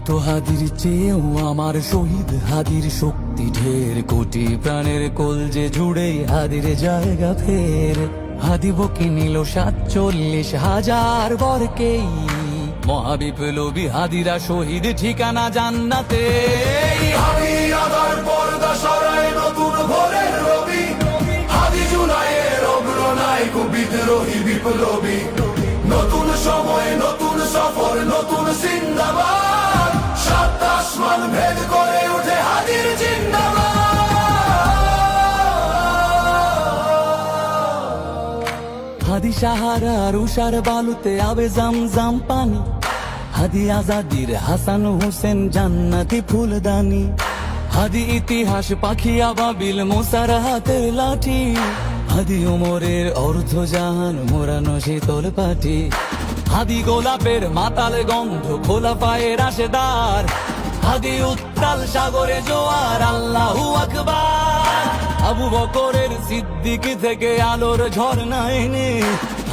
তো হাদির চেয়েও আমার শহীদ হাদির শক্তি ঢের, কোটি প্রাণের কলজে জুড়ে হাদির জায়গা ফের। হাদি বকে নিল ৪৭,০০০ বরকেই, মহাবিপ্লবী হাদিরা শহীদ ঠিকানা জান্নাতে। হাদি আদার পর্দা সরায় নতুন ভোরের রবি, হাদি জুলাইয়ের অগ্রনায়ক বিদ্রোহী বিপ্লবী। নতুন সময় নতুন সফর নতুন জিন্দাবাদ, সাত আসমান ভেদ করে উঠে হাদির জিন্দাবাদ। হাদি সাহারার উষার বালুতে আবে জামজাম পানি, হাদি আজাদির হাসান হোসেন জান্নাতি ফুলদানি। হাদি ইতিহাস পাখি আবাবিল মোসার হাতের লাঠি, হাদি ওমরের অর্ধজাহান মোরানো শীতল পাটি। হাদি গোলাপের মাতাল গন্ধ খোলা পায়ের রাশেদার, হাদি উত্তাল সাগরে জোয়ার আল্লাহু আকবার। আবু বকরের সিদ্দিক থেকে আলোর ঝর্ণা এনে,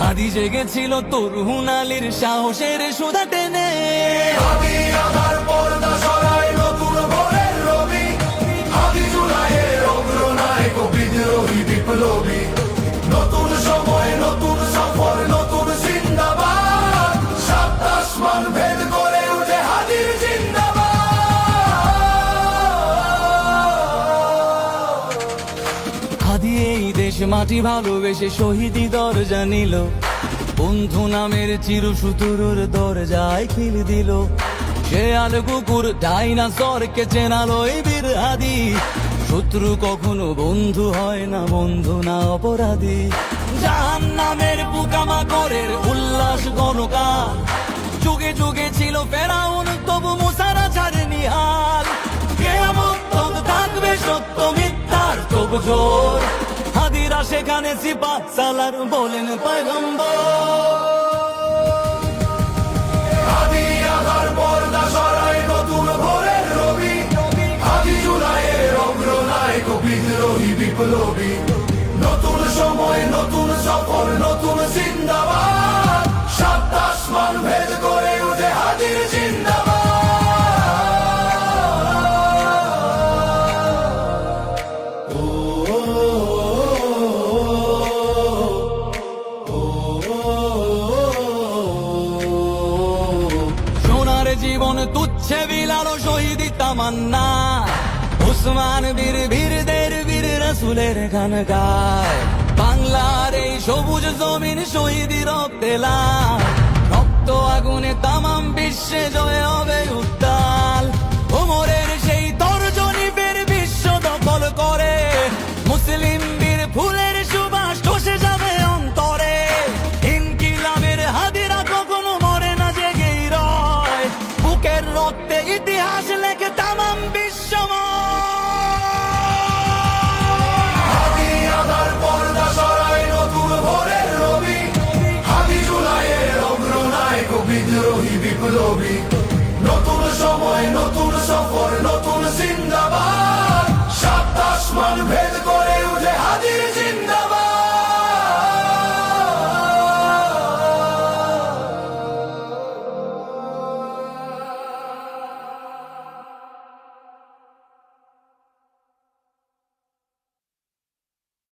হাদি জেগেছিল তরুণ আলীর সাহসের সুধা টেনে। হাদি আদার পর্দা সরায় নতুন ভোরের রবি, হাদি জুলাইয়ের অগ্রনায়ক বিদ্রোহী বিপ্লবী। নতুন সময় নতুন সফর নতুন জিন্দাবাদ, সাত আসমান ভেদ করে উঠে হাদির জিন্দাবাদ। হাদি এই দেশ মাটি ভালোবেসে শহীদি দরজা নিল, বন্ধু নামের চিরসুতুরুর দরজায় খিল দিল। শেয়াল কুকুর ডাইনাসরকে চেনালো এই বীর হাদি, শত্রু কখনো বন্ধু হয় না, বন্ধু না অপরাধী। জাহান্নামের পোকামাকড়ের উল্লাস গণকাল, যুগে যুগে ছিল ফেরাউন তবু মুসারা ছাড়েনি হাল। কিয়ামত তক থাকবে সত্য মিথ্যার তবু জোর, হাদিরা সেখানে সিপাহ সালার বলেন পয়গম্বর। হাদি আদার পর্দা সরায় নতুন ভোরের রবি, হাদি জুলাইয়ের অগ্রনায়ক বিদ্রোহী বিপ্লবী। নতুন সময় নতুন সফর নতুন জিন্দাবাদ, সাত আসমান ভেদ করে উঠে হাদির জিন্দাবাদ। সোনার জীবন তুচ্ছে বিলালো শহীদি তামান্না, উসমান বীর বীরদের বীর রাসূলের গান গায়। বাংলার এই সবুজ জমিন শহীদি রক্তে লাল, রক্ত আগুনে তামাম বিশ্বে জয় হবে উত্তাল। ওমরের সেই তর্জনী ফের বিশ্ব দখল করে, মুসলিম বীর ফুলের সুবাস ধসে যাবে অন্তরে। ইনকিলাবের হাদিরা কখনো মরে না, জেগেই রয়, বুকের রক্তে ইতিহাস লেখে তামাম বিশ্বময়। হাদি আদার পর্দা সরায় নতুন ভোরের রবি, হাদি জুলাইয়ের অগ্রনায়ক বিদ্রোহী বিপ্লবী। নতুন সময় নতুন সফর নতুন জিন্দাবাদ, সাত আসমান ভেদ করে উঠে হাদির